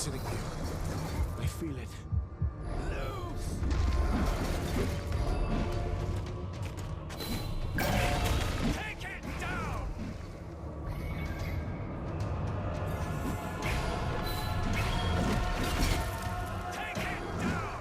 exiting you. I feel it. Loose! Take it down! Take it down!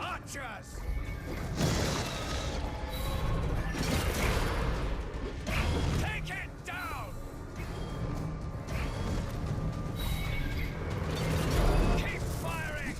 Archers! Take it down! Keep firing!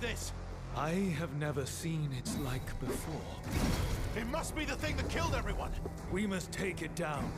This? I have never seen its like before. It must be the thing that killed everyone! We must take it down.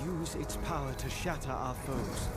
use its power to shatter our foes.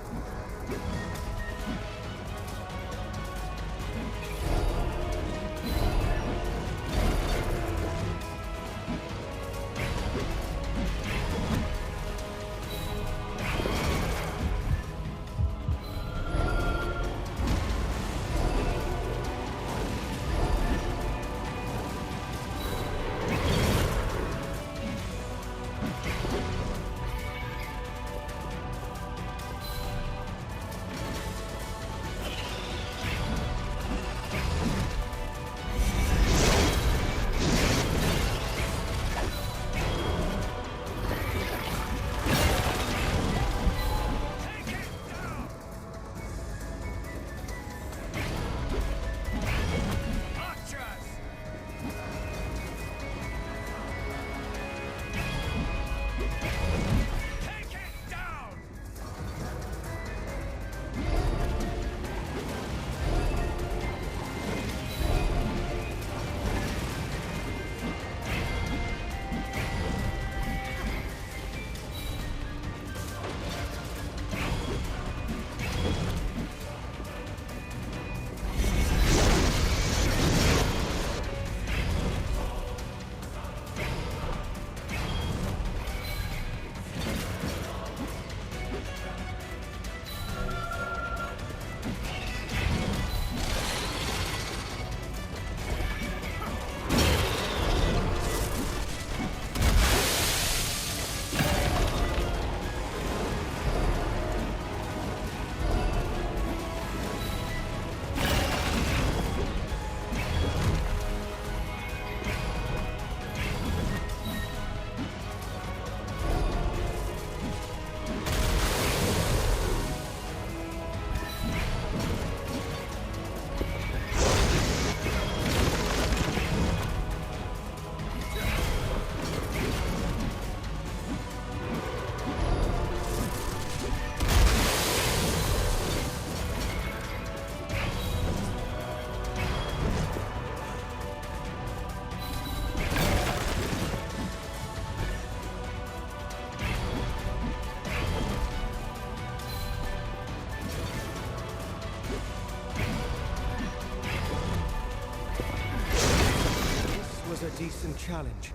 A decent challenge.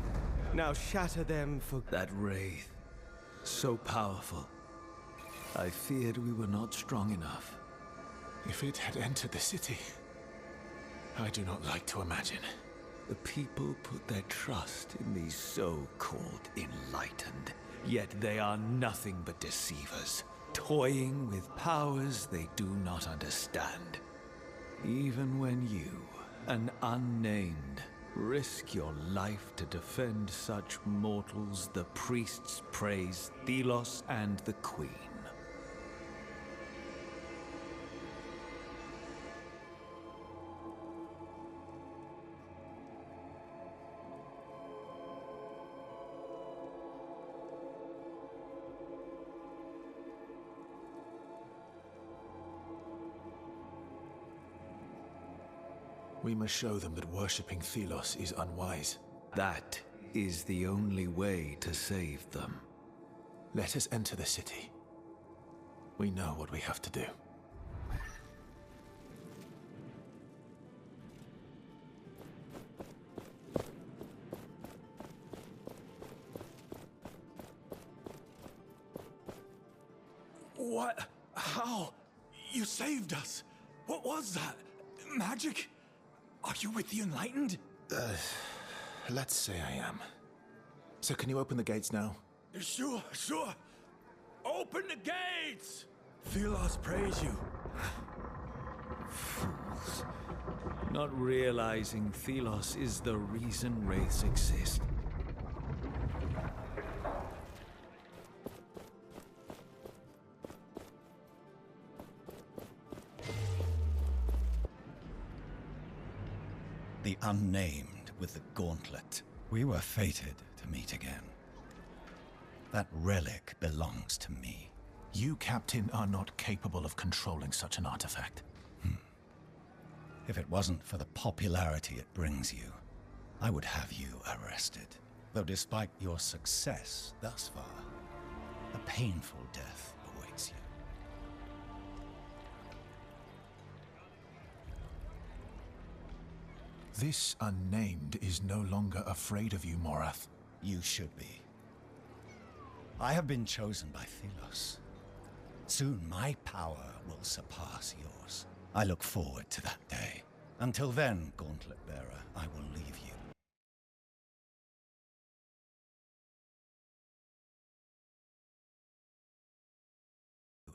Now shatter them for... That wraith, so powerful. I feared we were not strong enough. If it had entered the city, I do not like to imagine. The people put their trust in these so-called enlightened, yet they are nothing but deceivers, toying with powers they do not understand. Even when you, an unnamed, risk your life to defend such mortals, the priests praise Thelos and the Queen. We must show them that worshipping Thelos is unwise. That is the only way to save them. Let us enter the city. We know what we have to do. What? How? You saved us! What was that? Magic? Are you with the Enlightened? Let's say I am. So can you open the gates now? Sure. Open the gates! Thelos praise you. Fools. Not realizing Thelos is the reason wraiths exist. The unnamed with the gauntlet. We were fated to meet again. That relic belongs to me. You, Captain, are not capable of controlling such an artifact. If it wasn't for the popularity it brings you, I would have you arrested. Though despite your success thus far, A painful death awaits you. This unnamed is no longer afraid of you, Morath. You should be. I have been chosen by Thelos. Soon my power will surpass yours. I look forward to that day. Until then, Gauntlet Bearer, I will leave you.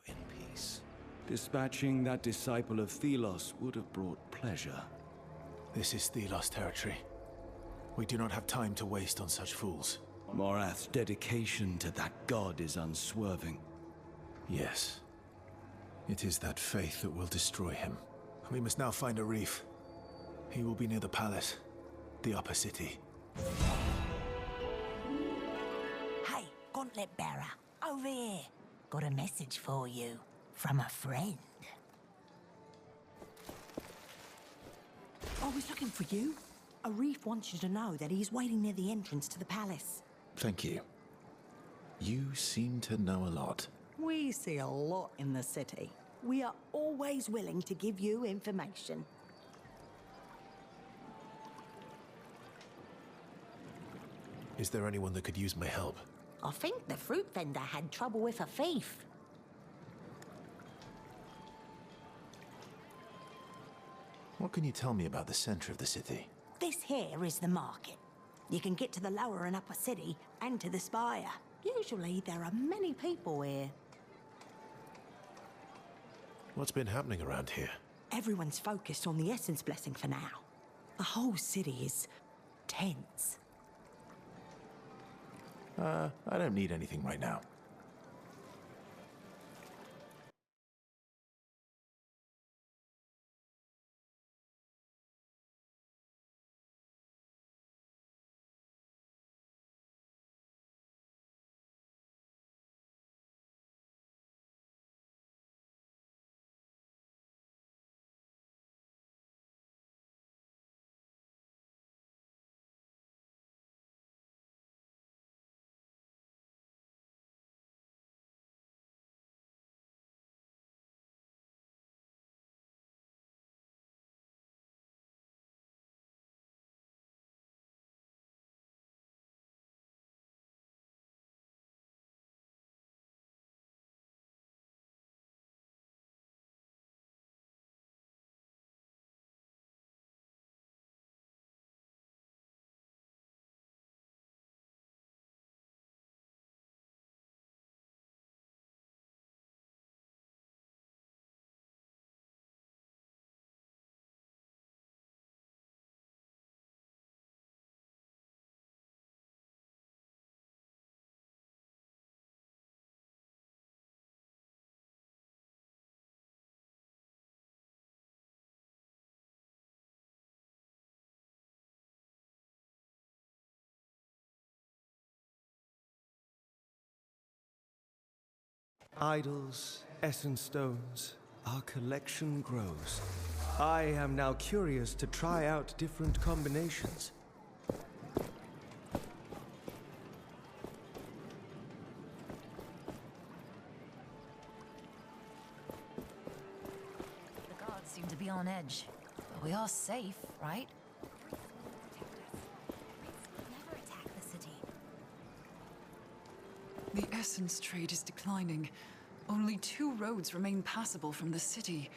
In peace. Dispatching that disciple of Thelos would have brought pleasure. This is Thelos territory. We do not have time to waste on such fools. Morath's dedication to that god is unswerving. Yes. It is that faith that will destroy him. We must now find a reef. He will be near the palace, the upper city. Hey, Gauntlet Bearer, over here. Got a message for you from a friend. I was looking for you. Arif wants you to know that he's waiting near the entrance to the palace. Thank you. You seem to know a lot. We see a lot in the city. We are always willing to give you information. Is there anyone that could use my help? I think the fruit vendor had trouble with a thief. What can you tell me about the center of the city? This here is the market. You can get to the lower and upper city and to the spire. Usually there are many people here. What's been happening around here? Everyone's focused on the Essence Blessing for now. The whole city is tense. I don't need anything right now. Idols, essence stones, our collection grows. I am now curious to try out different combinations. The guards seem to be on edge, but we are safe, right? Never attack the city. The essence trade is declining. Only 2 roads remain passable from the city.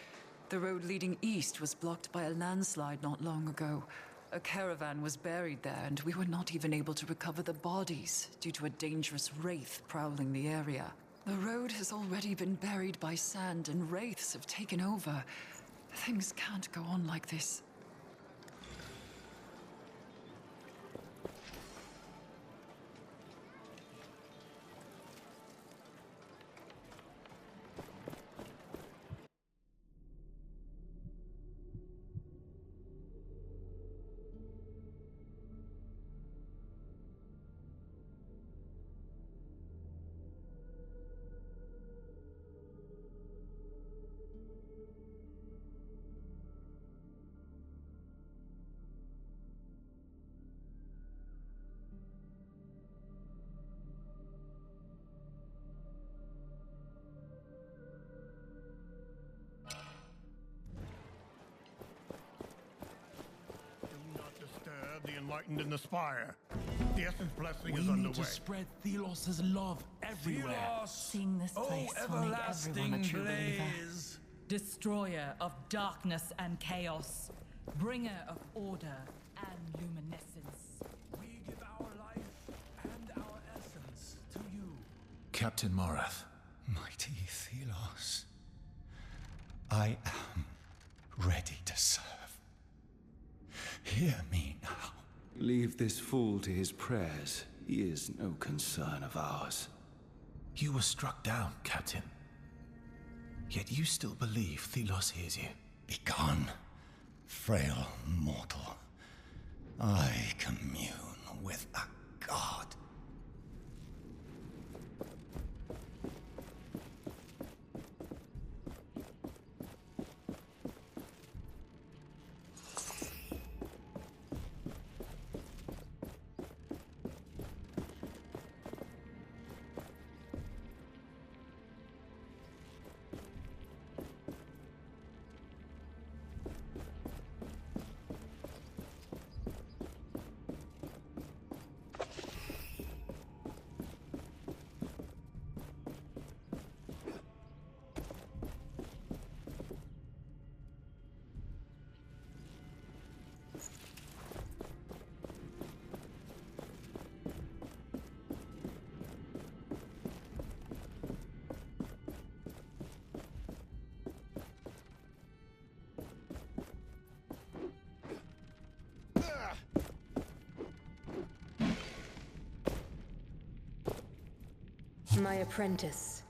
The road leading east was blocked by a landslide not long ago. A caravan was buried there, and we were not even able to recover the bodies due to a dangerous wraith prowling the area. The road has already been buried by sand, and wraiths have taken over. Things can't go on like this. enlightened in the spire. The Essence blessing We is need underway. to spread Thelos' love everywhere. Seeing this place will make everyone a true believer. blaze. Destroyer of darkness and chaos, bringer of order and luminescence. We give our life and our essence to you. Captain Morath. Mighty Thelos, I am ready to serve. Hear me now. Leave this fool to his prayers. He is no concern of ours. You were struck down, Captain. Yet you still believe Thelos hears you. Begone, frail mortal. I commune with a god. My apprentice,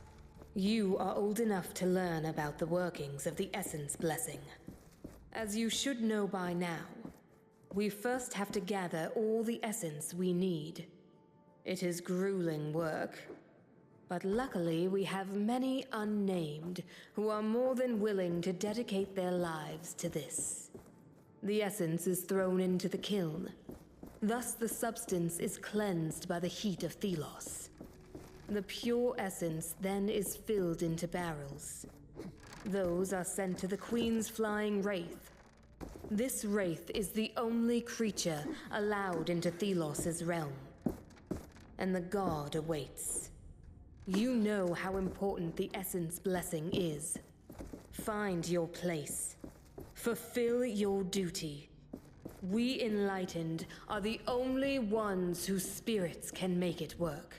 you are old enough to learn about the workings of the Essence Blessing. As you should know by now, we first have to gather all the essence we need. It is grueling work, but luckily we have many unnamed who are more than willing to dedicate their lives to this. The essence is thrown into the kiln. Thus the substance is cleansed by the heat of Thelos. The pure essence then is filled into barrels. Those are sent to the Queen's flying wraith. This wraith is the only creature allowed into Thelos' realm. And the god awaits. You know how important the Essence Blessing is. Find your place. Fulfill your duty. We Enlightened are the only ones whose spirits can make it work.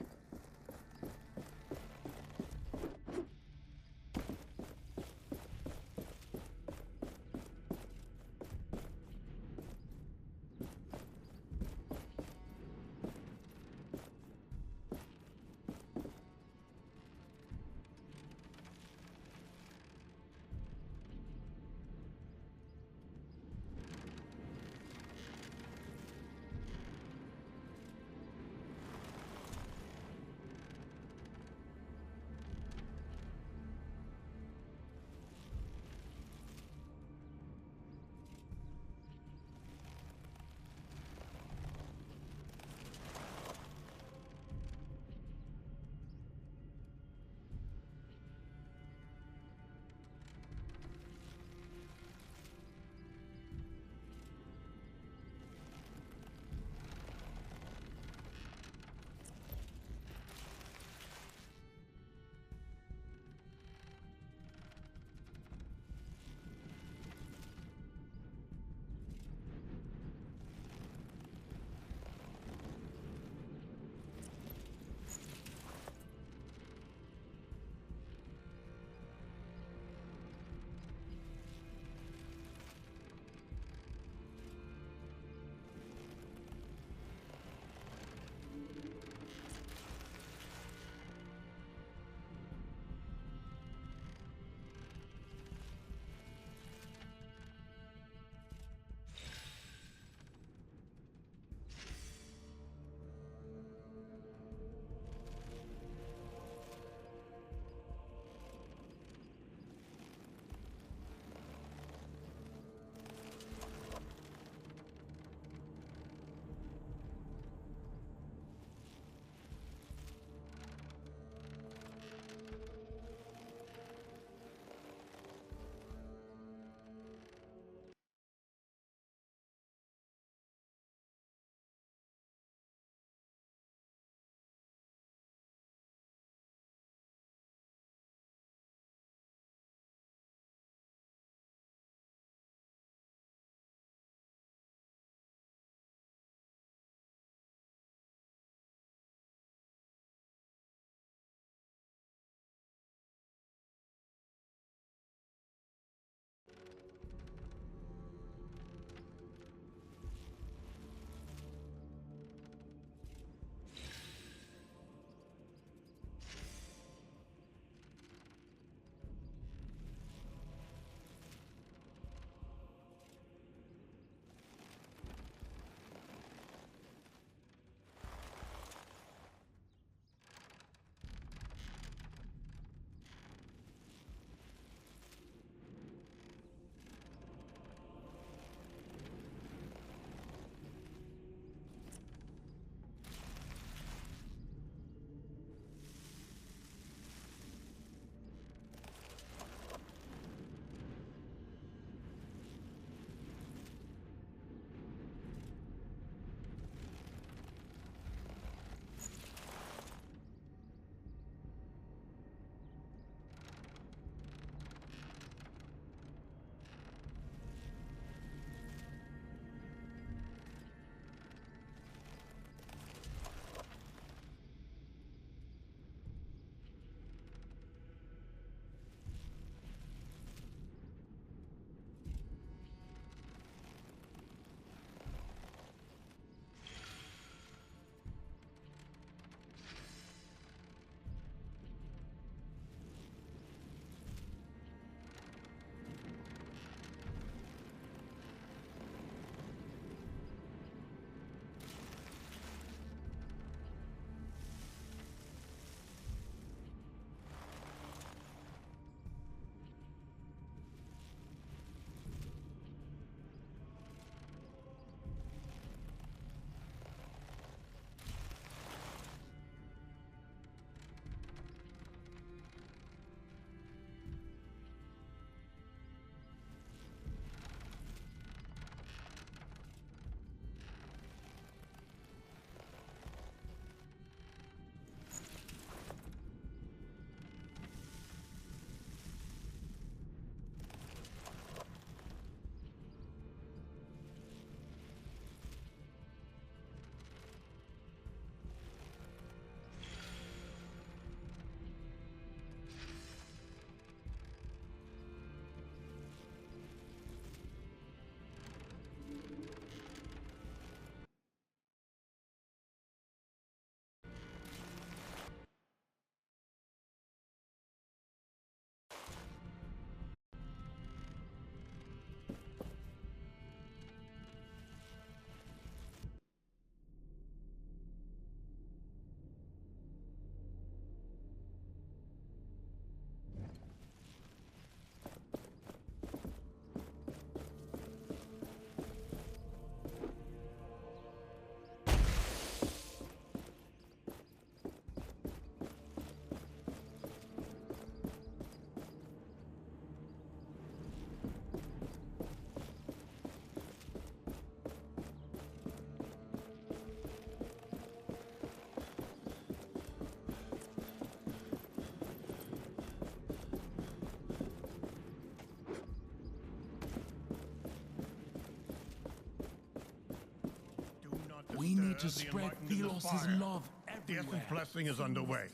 We need to the spread enlightened in the Thelos's spire. love The everywhere. Essence blessing is underway.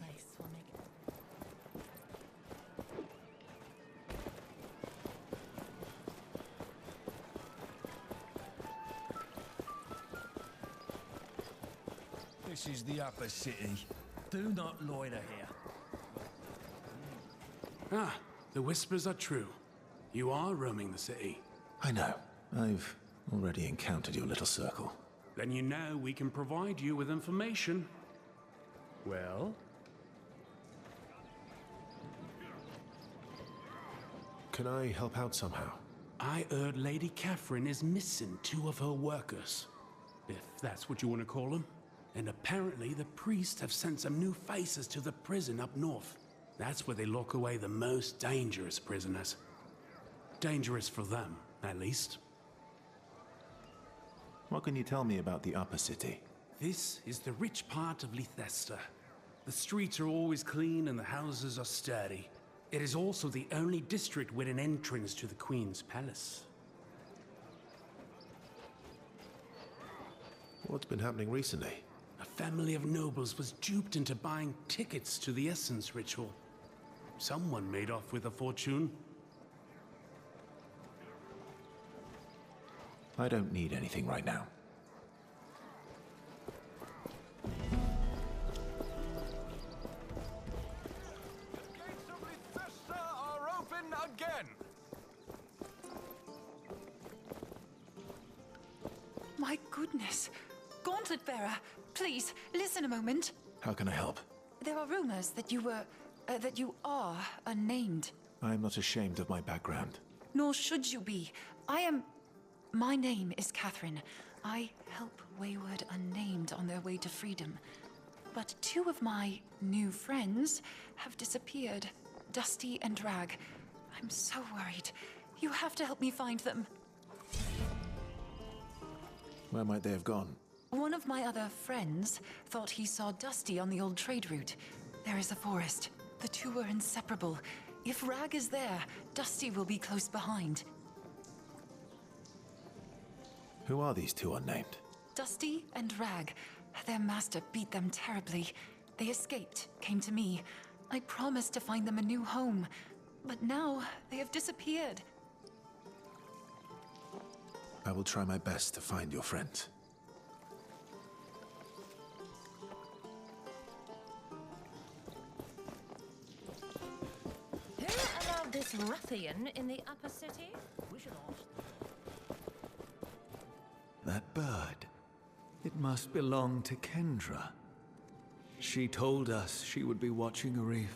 This is the upper city. Do not loiter here. Ah, the whispers are true. You are roaming the city. I know. I've already encountered your little circle. Then you know we can provide you with information. Well? Can I help out somehow? I heard Lady Catherine is missing 2 of her workers, if that's what you want to call them. And apparently the priests have sent some new faces to the prison up north. That's where they lock away the most dangerous prisoners. Dangerous for them, at least. What can you tell me about the upper city? This is the rich part of Leicester. The streets are always clean and the houses are sturdy. It is also the only district with an entrance to the Queen's palace. What's been happening recently? A family of nobles was duped into buying tickets to the Essence ritual. Someone made off with a fortune. I don't need anything right now. Gates of Leicester are open again. My goodness. Gauntlet Bearer, please, listen a moment. How can I help? There are rumors that you are unnamed. I am not ashamed of my background. Nor should you be. My name is Catherine. I help wayward unnamed on their way to freedom. But 2 of my new friends have disappeared. Dusty and Drag. I'm so worried. You have to help me find them. Where might they have gone? One of my other friends thought he saw Dusty on the old trade route. There is a forest. The 2 are inseparable. If Rag is there, Dusty will be close behind. Who are these 2 unnamed? Dusty and Rag. Their master beat them terribly. They escaped, came to me. I promised to find them a new home. But now, they have disappeared. I will try my best to find your friends. Who allowed this ruffian in the upper city? We should ask. That bird. It must belong to Kendra. She told us she would be watching Arif.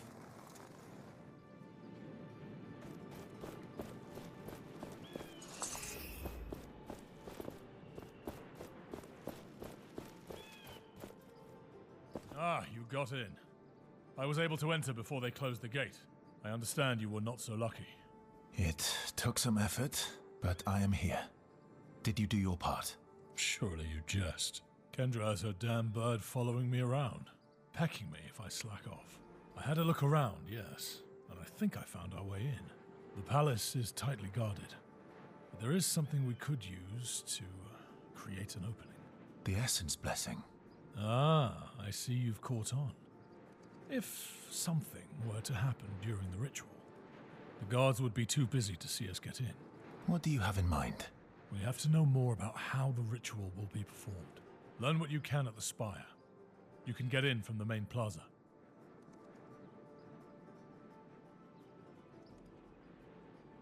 Ah, you got in. I was able to enter before they closed the gate. I understand you were not so lucky. It took some effort, but I am here. Did you do your part? Surely you jest. Kendra has her damn bird following me around, pecking me if I slack off. I had a look around, yes, and I think I found our way in. The palace is tightly guarded, but there is something we could use to create an opening. The Essence blessing. Ah, I see you've caught on. If something were to happen during the ritual, the guards would be too busy to see us get in. What do you have in mind? We have to know more about how the ritual will be performed. Learn what you can at the spire. You can get in from the main plaza.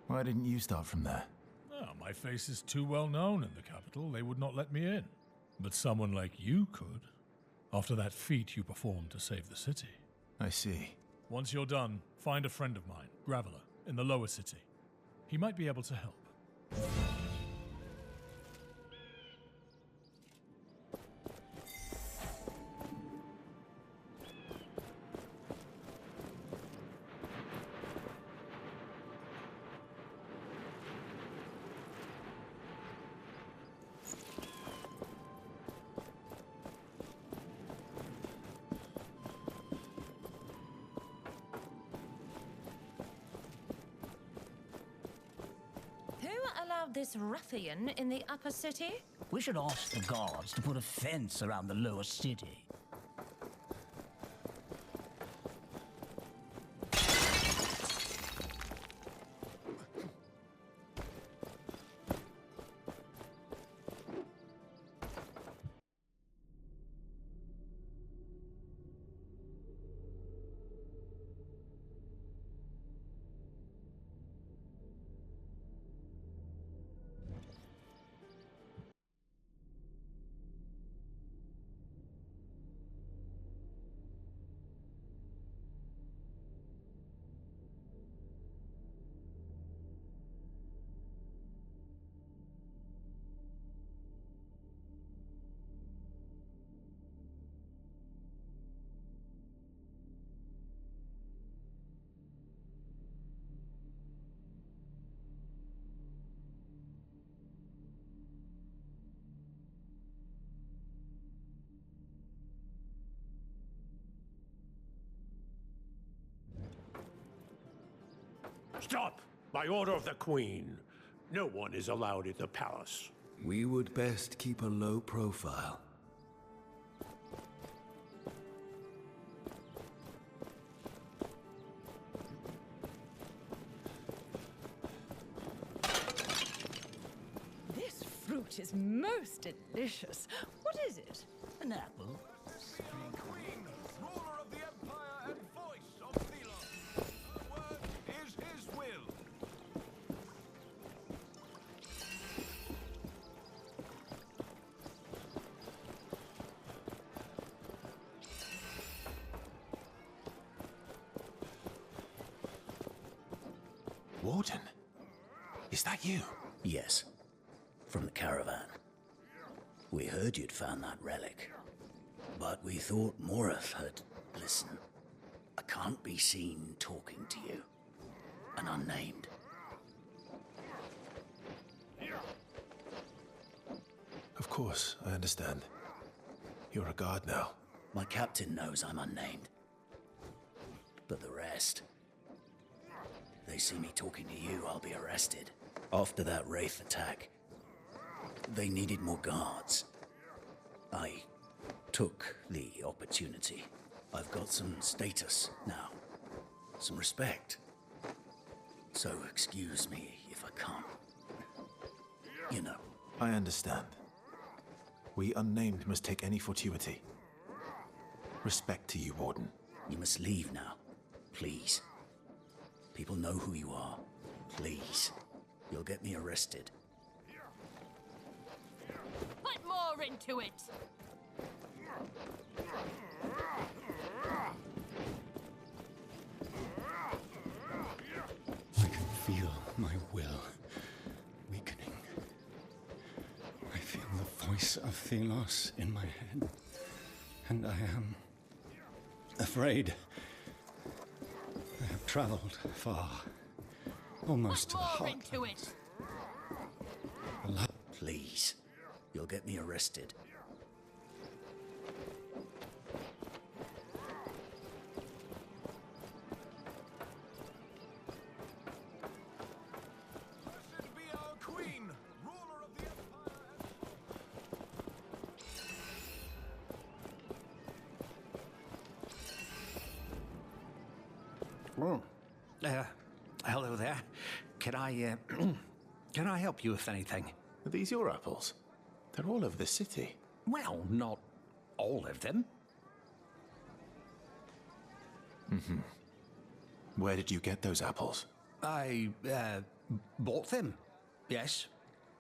Why didn't you start from there? Oh, my face is too well known in the capital. They would not let me in. But someone like you could, after that feat you performed to save the city. I see. Once you're done, find a friend of mine, Graveler, in the lower city. He might be able to help. about this ruffian in the upper city? We should ask the guards to put a fence around the lower city. Stop! By order of the Queen. No one is allowed in the palace. We would best keep a low profile. This fruit is most delicious. What is it? An apple. Queen, ruler of the Empire and voice of Thelos. Her word is his will. Warden? Is that you? Yes, from the caravan. We heard you'd found that relic, but we thought Moreth had... Listen, I can't be seen talking to you. An unnamed. Of course, I understand. You're a guard now. My captain knows I'm unnamed. But the rest... They see me talking to you, I'll be arrested. After that Wraith attack, they needed more guards. I took the opportunity. I've got some status now, some respect. So excuse me if I can't. You know. I understand. We unnamed must take any fortuity. Respect to you, Warden. You must leave now, please. People know who you are. Please. You'll get me arrested. Put more into it! I can feel my will weakening. I feel the voice of Thelos in my head. And I am afraid. I have traveled far, almost to the Put more heart. into it! Please. You'll get me arrested. Blessed be our Queen, ruler of the Empire. Hello there. Can I, can I help you with anything? Are these your apples? They're all over the city. Well, not all of them. Mm-hmm. Where did you get those apples? I, bought them. Yes.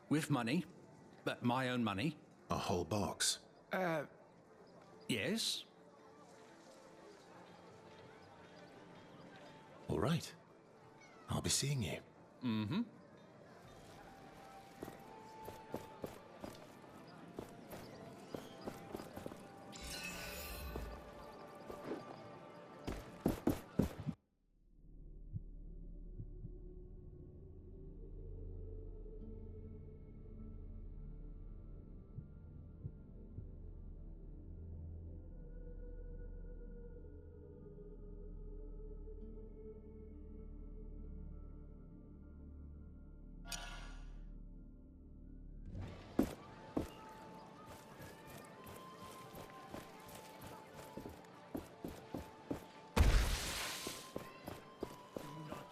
With money. But my own money. A whole box? Yes. All right. I'll be seeing you. Mm-hmm.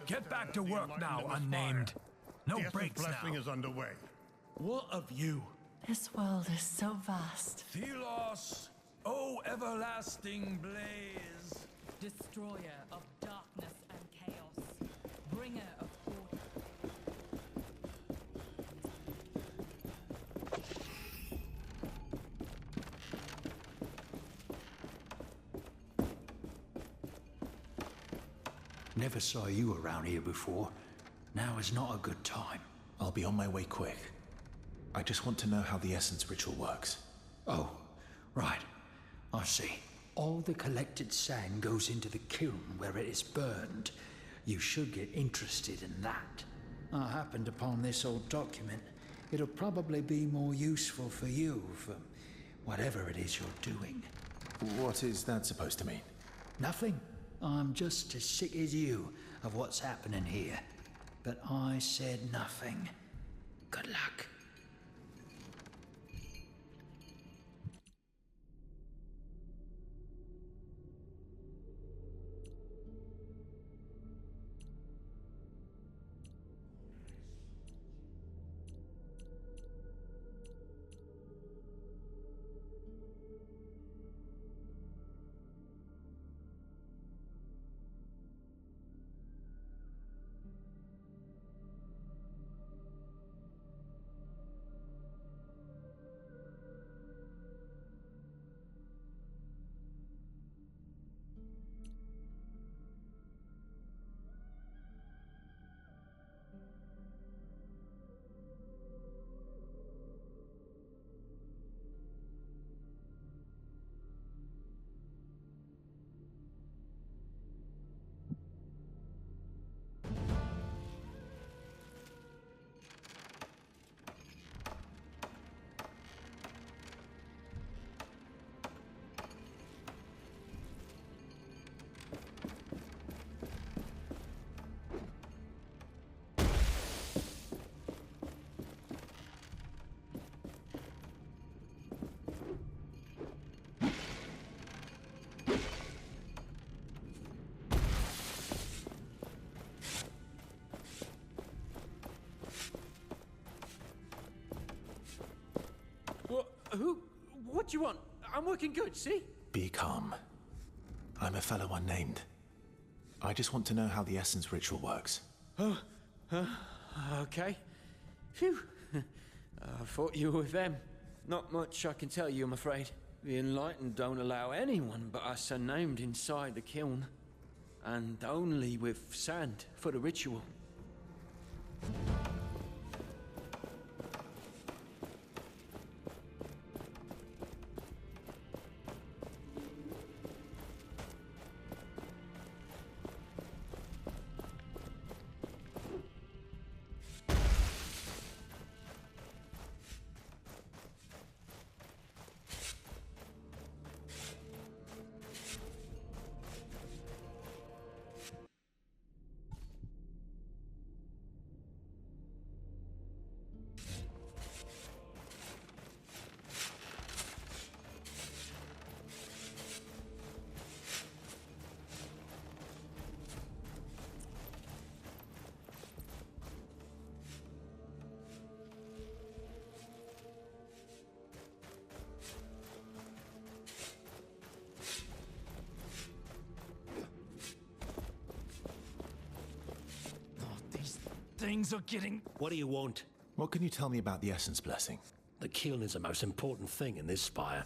Get back to work now, unnamed. No breaks now. Blessing is underway. What of you? This world is so vast. Thelos, O everlasting blaze. Destroyer of darkness and chaos. Bringer of order. Never saw you around here before. Now is not a good time. I'll be on my way quick. I just want to know how the essence ritual works. Oh, right. I see. All the collected sand goes into the kiln where it is burned. You should get interested in that. I happened upon this old document. It'll probably be more useful for you for whatever it is you're doing. What is that supposed to mean? Nothing. I'm just as sick as you of what's happening here. But I said nothing. Good luck. What do you want? I'm working good, see? Be calm. I'm a fellow unnamed. I just want to know how the essence ritual works. Oh, okay. Phew. I thought you were with them. Not much I can tell you, I'm afraid. The Enlightened don't allow anyone but us unnamed inside the kiln. And only with sand for the ritual. Things are getting... What do you want? What can you tell me about the essence blessing? The kiln is the most important thing in this spire.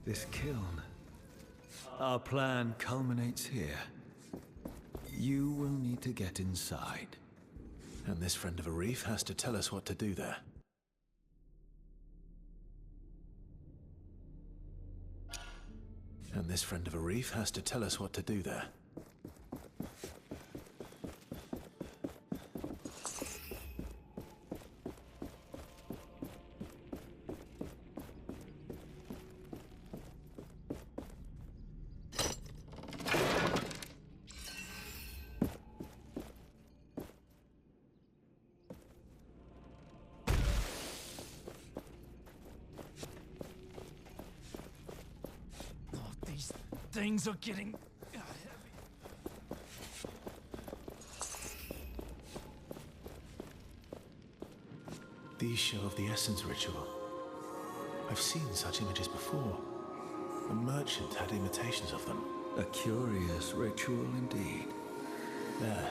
This kiln. Our plan culminates here. You will need to get inside. And this friend of a reef has to tell us what to do there. And this friend of a reef has to tell us what to do there. Things are getting... These show of the Essence ritual. I've seen such images before. A merchant had imitations of them. A curious ritual indeed. There.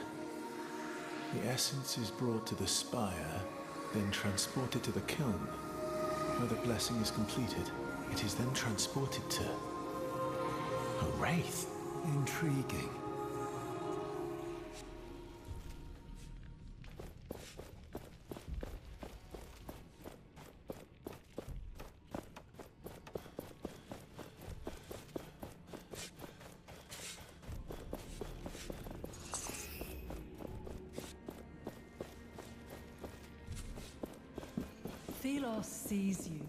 The essence is brought to the spire, then transported to the kiln. Where the blessing is completed, it is then transported to... a wraith. Intriguing. Thelos sees you.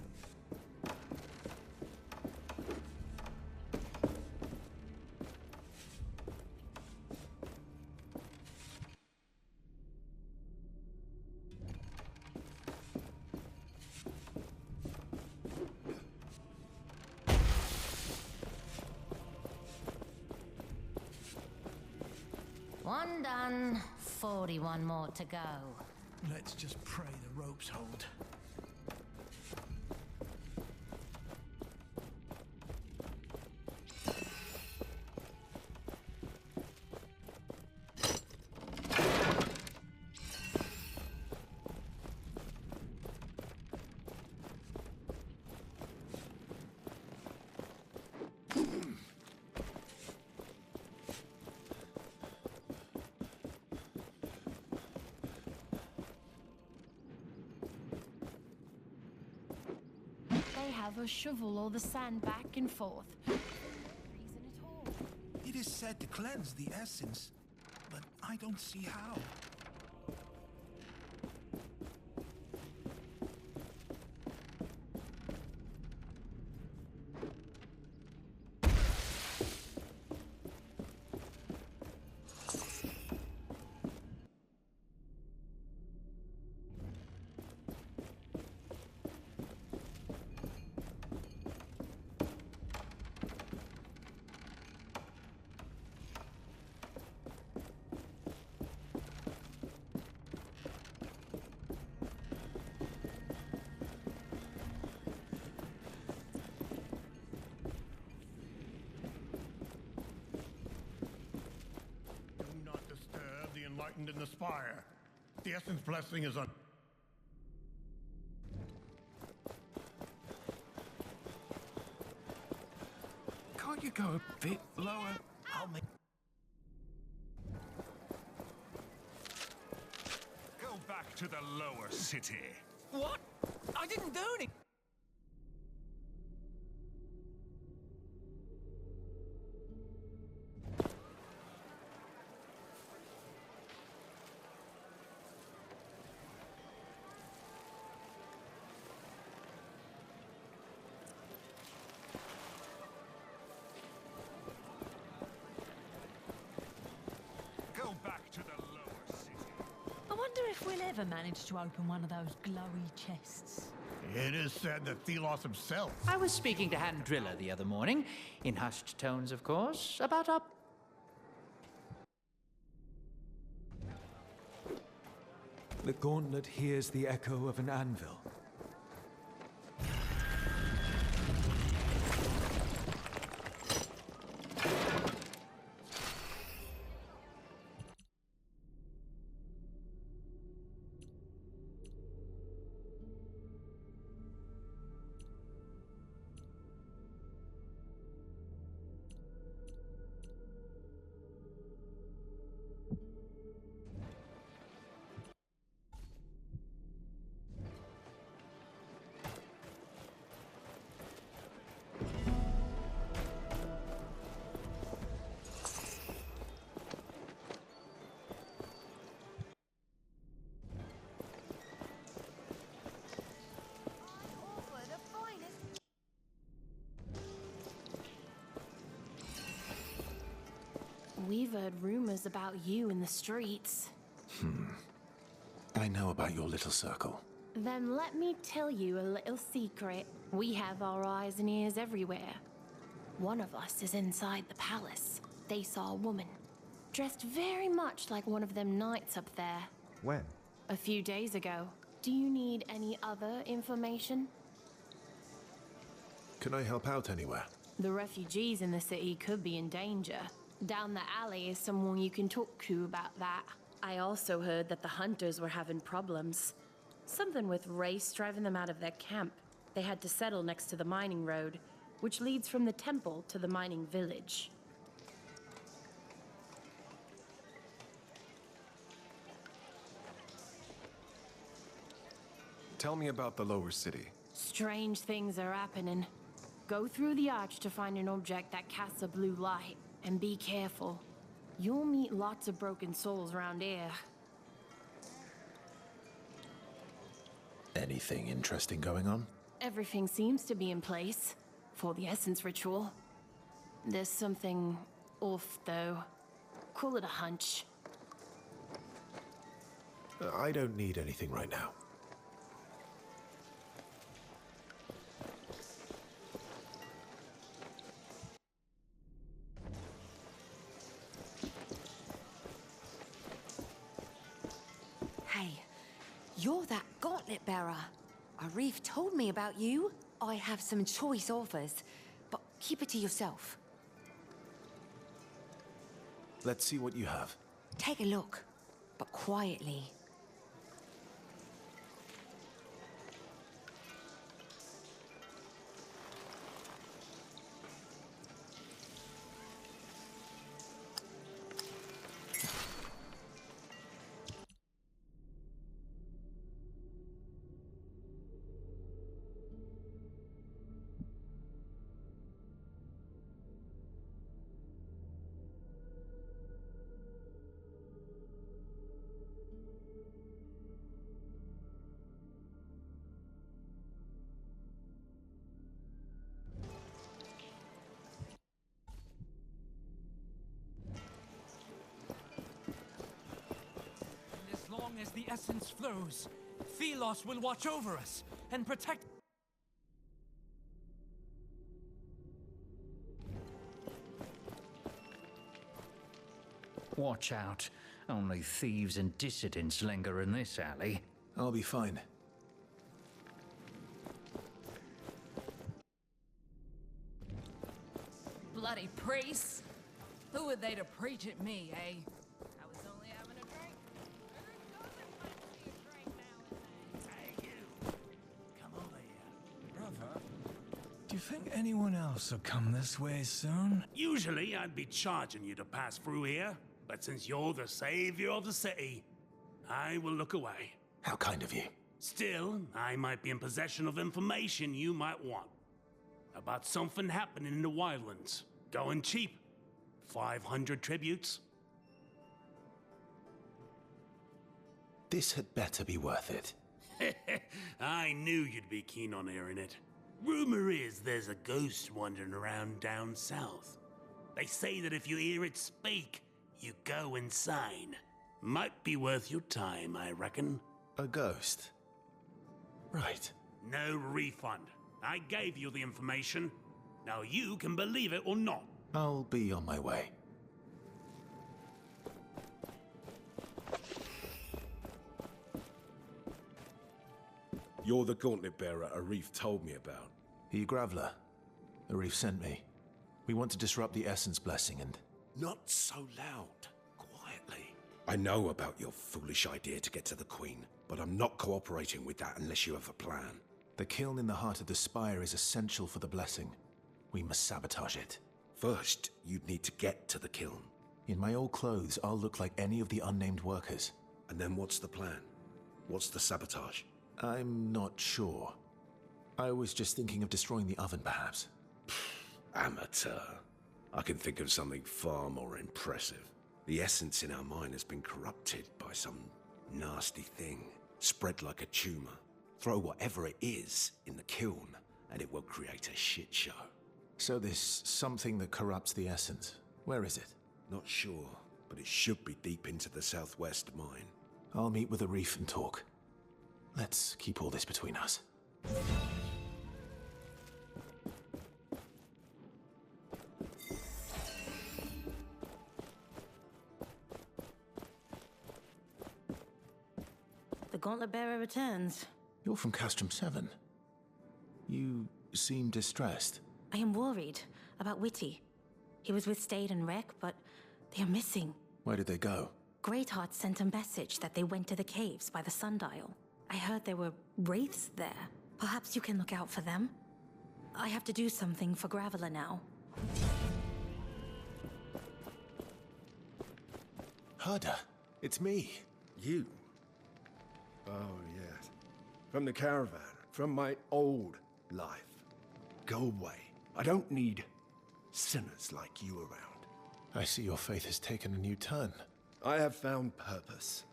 One done, 41 more to go. Let's just pray the ropes hold. They have a shovel or the sand back and forth. It is said to cleanse the essence, but I don't see how. Enlightened in the spire. The essence blessing is on. Can't you go a bit lower? I'll make. Go back to the lower city. What? I didn't do anything. I wonder if we'll ever manage to open one of those glowy chests. It is said that Thelos himself. I was speaking to Hand Driller the other morning, in hushed tones, of course, about our... The gauntlet hears the echo of an anvil. We've heard rumors about you in the streets. I know about your little circle. Then let me tell you a little secret. We have our eyes and ears everywhere. One of us is inside the palace. They saw a woman, dressed very much like one of them knights up there. When? A few days ago. Do you need any other information? Can I help out anywhere? The refugees in the city could be in danger. Down the alley is someone you can talk to about that. I also heard that the hunters were having problems. Something with Race driving them out of their camp. They had to settle next to the mining road, which leads from the temple to the mining village. Tell me about the lower city. Strange things are happening. Go through the arch to find an object that casts a blue light, and be careful. You'll meet lots of broken souls around here. Anything interesting going on? Everything seems to be in place for the essence ritual. There's something off, though. Call it a hunch. I don't need anything right now. Hey, you're that gauntlet bearer. Arif told me about you. I have some choice offers, but keep it to yourself. Let's see what you have. Take a look, but quietly. As the essence flows, Thelos will watch over us and protect. Watch out. Only thieves and dissidents linger in this alley. I'll be fine. Bloody priests! Who are they to preach at me, eh? I was only having a drink. Do you think anyone else will come this way soon? Usually I'd be charging you to pass through here, but since you're the savior of the city, I will look away. How kind of you. Still, I might be in possession of information you might want. About something happening in the Wildlands. Going cheap. 500 tributes. This had better be worth it. I knew you'd be keen on hearing it. Rumor is there's a ghost wandering around down south. They say that if you hear it speak, you go insane. Might be worth your time, I reckon. A ghost? Right. No refund. I gave you the information. Now you can believe it or not. I'll be on my way. You're the gauntlet bearer Arif told me about. He Graveler. Arif sent me. We want to disrupt the Essence Blessing and... Not so loud. Quietly. I know about your foolish idea to get to the Queen, but I'm not cooperating with that unless you have a plan. The kiln in the heart of the spire is essential for the blessing. We must sabotage it. First, you'd need to get to the kiln. In my old clothes, I'll look like any of the unnamed workers. And then what's the plan? What's the sabotage? I'm not sure. I was just thinking of destroying the oven, perhaps. Amateur. I can think of something far more impressive. The essence in our mine has been corrupted by some nasty thing, spread like a tumor. Throw whatever it is in the kiln, and it will create a shit show. So this something that corrupts the essence, where is it? Not sure, but it should be deep into the southwest mine. I'll meet with Arif and talk. Let's keep all this between us. The Gauntlet Bearer returns. You're from Castrum 7. You seem distressed. I am worried about Witty. He was with Stade and Rec, but they are missing. Where did they go? Greatheart sent a message that they went to the caves by the sundial. I heard there were wraiths there. Perhaps you can look out for them? I have to do something for Graveler now. Herder, it's me. You? Oh, yes. From the caravan. From my old life. Go away. I don't need sinners like you around. I see your faith has taken a new turn. I have found purpose.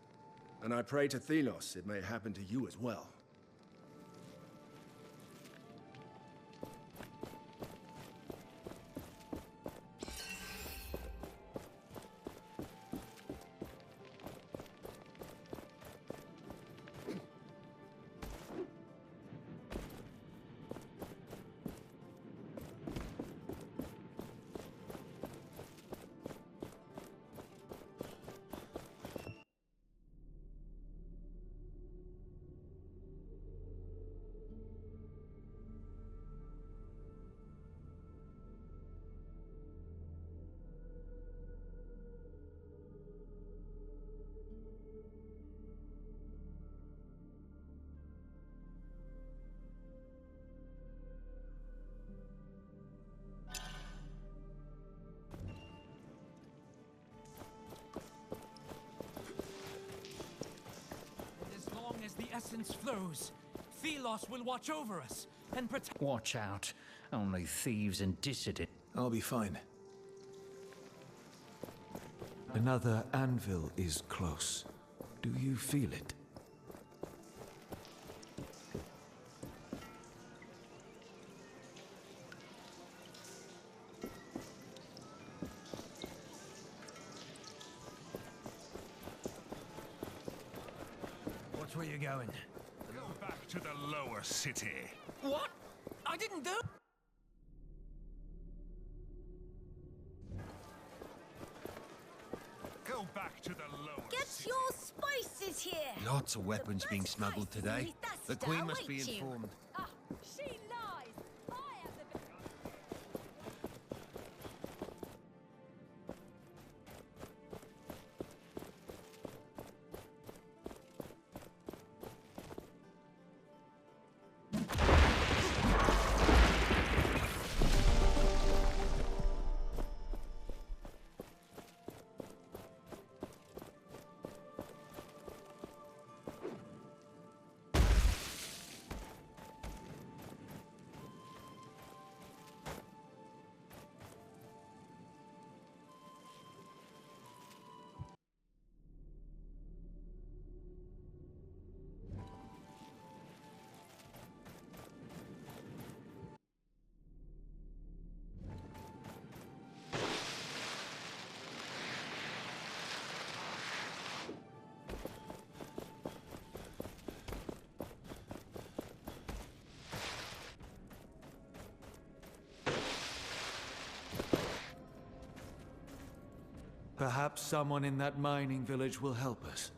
And I pray to Thelos it may happen to you as well. As long as the essence flows, Thelos will watch over us and protect. Watch out. Only thieves and dissidents. I'll be fine. Another anvil is close. Do you feel it? Watch where you're going. Go back to the lower city. What? I didn't do. Go back to the lower Get city. your spices here! Lots of weapons being smuggled today. The Queen must be await you. informed. Ah, she lies! I have the... Perhaps someone in that mining village will help us.